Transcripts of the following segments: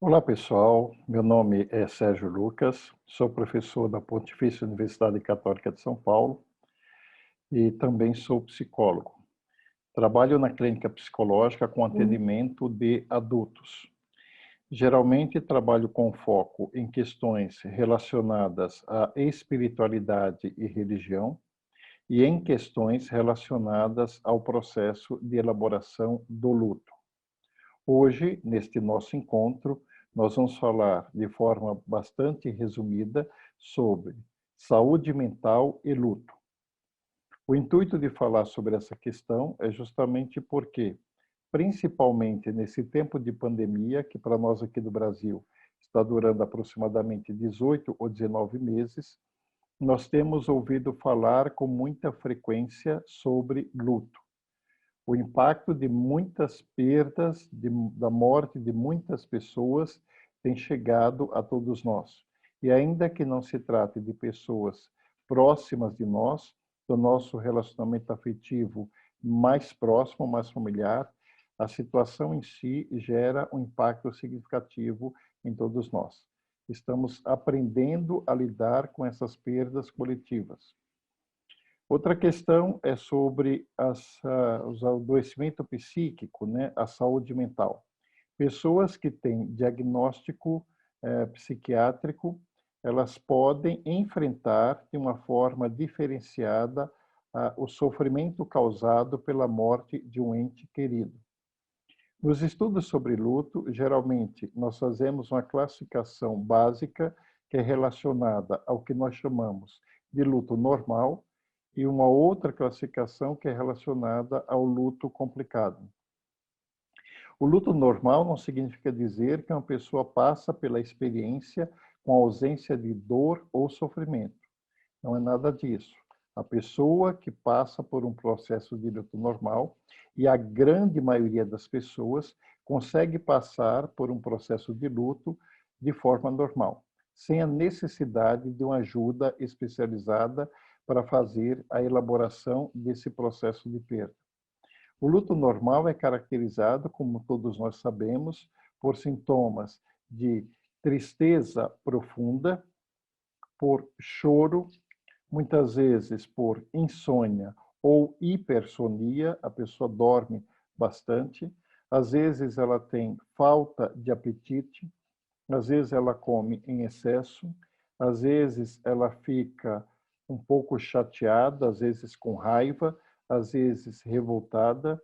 Olá, pessoal. Meu nome é Sérgio Lucas, sou professor da Pontifícia Universidade Católica de São Paulo e também sou psicólogo. Trabalho na clínica psicológica com atendimento de adultos. Geralmente trabalho com foco em questões relacionadas à espiritualidade e religião e em questões relacionadas ao processo de elaboração do luto. Hoje, neste nosso encontro, nós vamos falar de forma bastante resumida sobre saúde mental e luto. O intuito de falar sobre essa questão é justamente porque, principalmente nesse tempo de pandemia, que para nós aqui do Brasil está durando aproximadamente 18 ou 19 meses, nós temos ouvido falar com muita frequência sobre luto. O impacto de muitas perdas, da morte de muitas pessoas, tem chegado a todos nós. E ainda que não se trate de pessoas próximas de nós, do nosso relacionamento afetivo mais próximo, mais familiar, a situação em si gera um impacto significativo em todos nós. Estamos aprendendo a lidar com essas perdas coletivas. Outra questão é sobre o adoecimento psíquico, né? A saúde mental. Pessoas que têm diagnóstico psiquiátrico, elas podem enfrentar de uma forma diferenciada o sofrimento causado pela morte de um ente querido. Nos estudos sobre luto, geralmente nós fazemos uma classificação básica que é relacionada ao que nós chamamos de luto normal e uma outra classificação que é relacionada ao luto complicado. O luto normal não significa dizer que uma pessoa passa pela experiência com ausência de dor ou sofrimento. Não é nada disso. A pessoa que passa por um processo de luto normal, e a grande maioria das pessoas consegue passar por um processo de luto de forma normal, sem a necessidade de uma ajuda especializada para fazer a elaboração desse processo de perda. O luto normal é caracterizado, como todos nós sabemos, por sintomas de tristeza profunda, por choro, muitas vezes por insônia ou hipersonia, a pessoa dorme bastante, às vezes ela tem falta de apetite, às vezes ela come em excesso, às vezes ela fica um pouco chateada, às vezes com raiva, às vezes revoltada,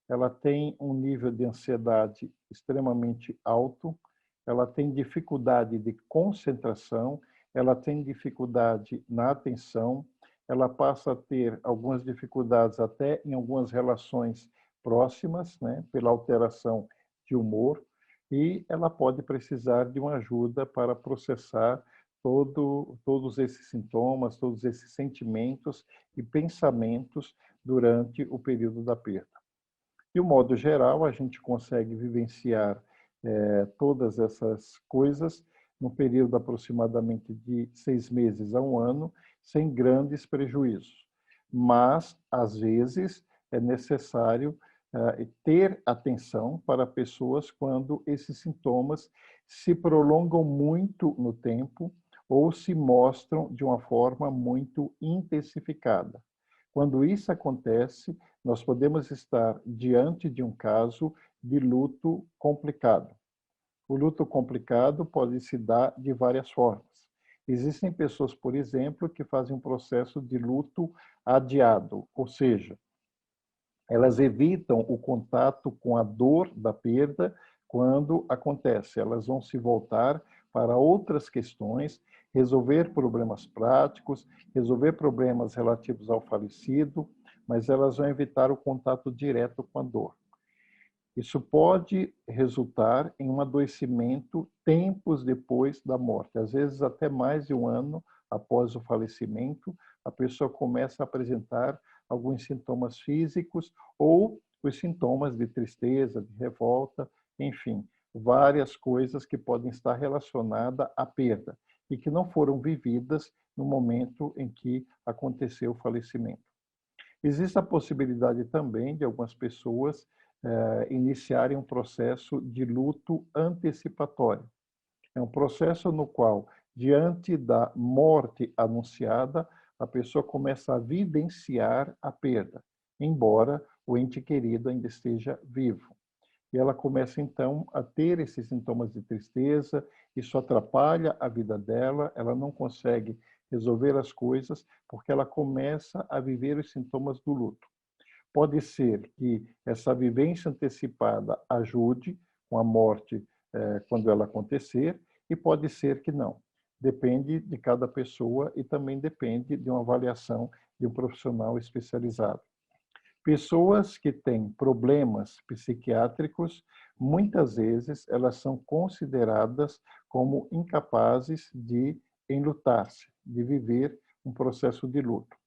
ela tem um nível de ansiedade extremamente alto, ela tem dificuldade de concentração, ela tem dificuldade na atenção, ela passa a ter algumas dificuldades até em algumas relações próximas, né, pela alteração de humor, e ela pode precisar de uma ajuda para processar todos esses sintomas, todos esses sentimentos e pensamentos durante o período da perda. De um modo geral, a gente consegue vivenciar todas essas coisas no período aproximadamente de 6 meses a 1 ano, sem grandes prejuízos. Mas, às vezes, é necessário ter atenção para pessoas quando esses sintomas se prolongam muito no tempo ou se mostram de uma forma muito intensificada. Quando isso acontece, nós podemos estar diante de um caso de luto complicado. O luto complicado pode se dar de várias formas. Existem pessoas, por exemplo, que fazem um processo de luto adiado, ou seja, elas evitam o contato com a dor da perda quando acontece. Elas vão se voltar para outras questões, resolver problemas práticos, resolver problemas relativos ao falecido, mas elas vão evitar o contato direto com a dor. Isso pode resultar em um adoecimento tempos depois da morte, às vezes até mais de 1 ano após o falecimento, a pessoa começa a apresentar alguns sintomas físicos ou os sintomas de tristeza, de revolta, enfim, várias coisas que podem estar relacionadas à perda e que não foram vividas no momento em que aconteceu o falecimento. Existe a possibilidade também de algumas pessoas iniciarem um processo de luto antecipatório. É um processo no qual, diante da morte anunciada, a pessoa começa a vivenciar a perda, embora o ente querido ainda esteja vivo. E ela começa, então, a ter esses sintomas de tristeza, isso atrapalha a vida dela, ela não consegue resolver as coisas, porque ela começa a viver os sintomas do luto. Pode ser que essa vivência antecipada ajude com a morte quando ela acontecer, e pode ser que não. Depende de cada pessoa e também depende de uma avaliação de um profissional especializado. Pessoas que têm problemas psiquiátricos, muitas vezes elas são consideradas como incapazes de enlutar-se, de viver um processo de luto.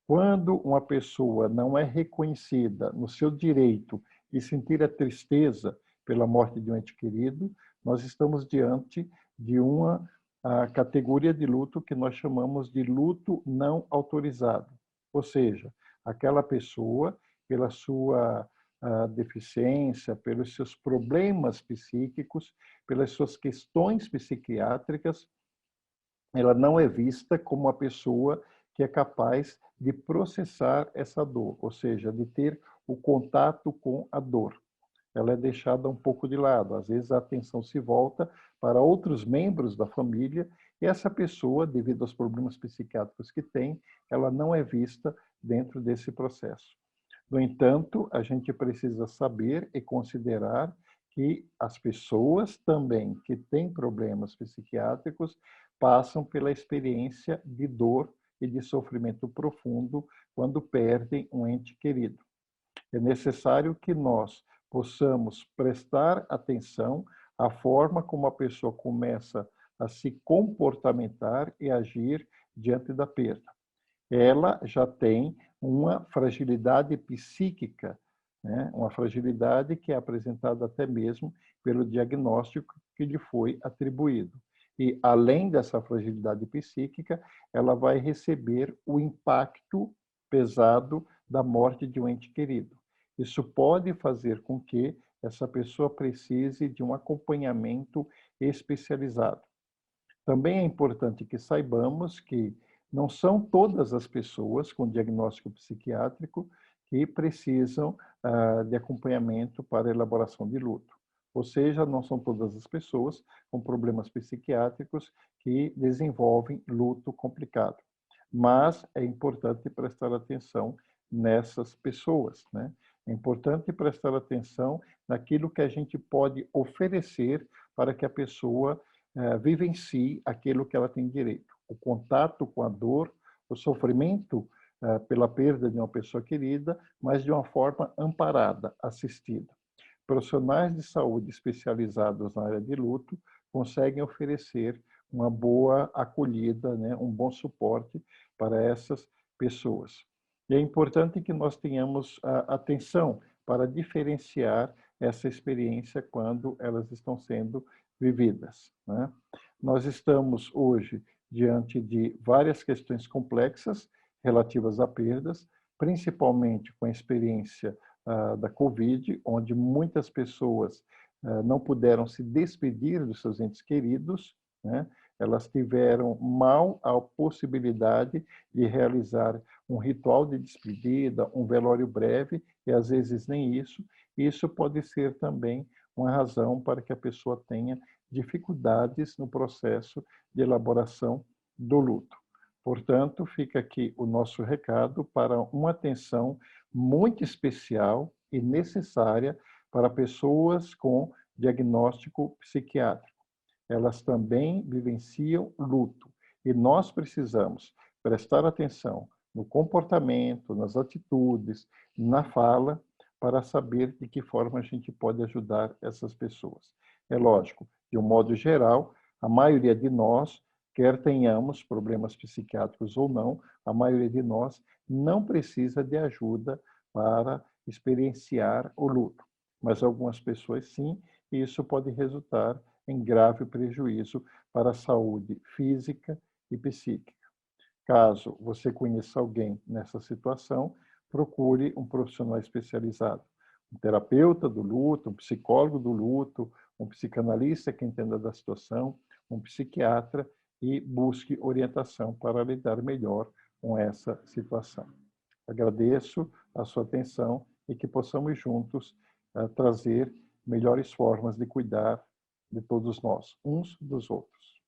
Quando uma pessoa não é reconhecida no seu direito de sentir a tristeza pela morte de um ente querido, nós estamos diante de uma categoria de luto que nós chamamos de luto não autorizado. Ou seja, aquela pessoa, pela sua deficiência, pelos seus problemas psíquicos, pelas suas questões psiquiátricas, ela não é vista como uma pessoa que é capaz de processar essa dor, ou seja, de ter o contato com a dor. Ela é deixada um pouco de lado. Às vezes a atenção se volta para outros membros da família e essa pessoa, devido aos problemas psiquiátricos que tem, ela não é vista dentro desse processo. No entanto, a gente precisa saber e considerar que as pessoas também que têm problemas psiquiátricos passam pela experiência de dor e de sofrimento profundo quando perdem um ente querido. É necessário que nós possamos prestar atenção à forma como a pessoa começa a se comportamentar e agir diante da perda. Ela já tem uma fragilidade psíquica, né? Uma fragilidade que é apresentada até mesmo pelo diagnóstico que lhe foi atribuído. E, além dessa fragilidade psíquica, ela vai receber o impacto pesado da morte de um ente querido. Isso pode fazer com que essa pessoa precise de um acompanhamento especializado. Também é importante que saibamos que não são todas as pessoas com diagnóstico psiquiátrico que precisam de acompanhamento para elaboração de luto. Ou seja, não são todas as pessoas com problemas psiquiátricos que desenvolvem luto complicado. Mas é importante prestar atenção nessas pessoas, né? É importante prestar atenção naquilo que a gente pode oferecer para que a pessoa vivencie aquilo que ela tem direito. O contato com a dor, o sofrimento pela perda de uma pessoa querida, mas de uma forma amparada, assistida. Profissionais de saúde especializados na área de luto conseguem oferecer uma boa acolhida, né, um bom suporte para essas pessoas. E é importante que nós tenhamos atenção para diferenciar essa experiência quando elas estão sendo vividas, né? Nós estamos hoje diante de várias questões complexas relativas a perdas, principalmente com a experiência da Covid, onde muitas pessoas não puderam se despedir dos seus entes queridos, né? Elas tiveram mal a possibilidade de realizar um ritual de despedida, um velório breve, e às vezes nem isso. Isso pode ser também uma razão para que a pessoa tenha dificuldades no processo de elaboração do luto. Portanto, fica aqui o nosso recado para uma atenção muito especial e necessária para pessoas com diagnóstico psiquiátrico. Elas também vivenciam luto e nós precisamos prestar atenção no comportamento, nas atitudes, na fala, para saber de que forma a gente pode ajudar essas pessoas. É lógico, de um modo geral, a maioria de nós, quer tenhamos problemas psiquiátricos ou não, a maioria de nós não precisa de ajuda para experienciar o luto. Mas algumas pessoas sim, e isso pode resultar em grave prejuízo para a saúde física e psíquica. Caso você conheça alguém nessa situação, procure um profissional especializado. um terapeuta do luto, um psicólogo do luto, um psicanalista que entenda da situação, um psiquiatra e busque orientação para lidar melhor com essa situação. Agradeço a sua atenção e que possamos juntos trazer melhores formas de cuidar de todos nós, uns dos outros.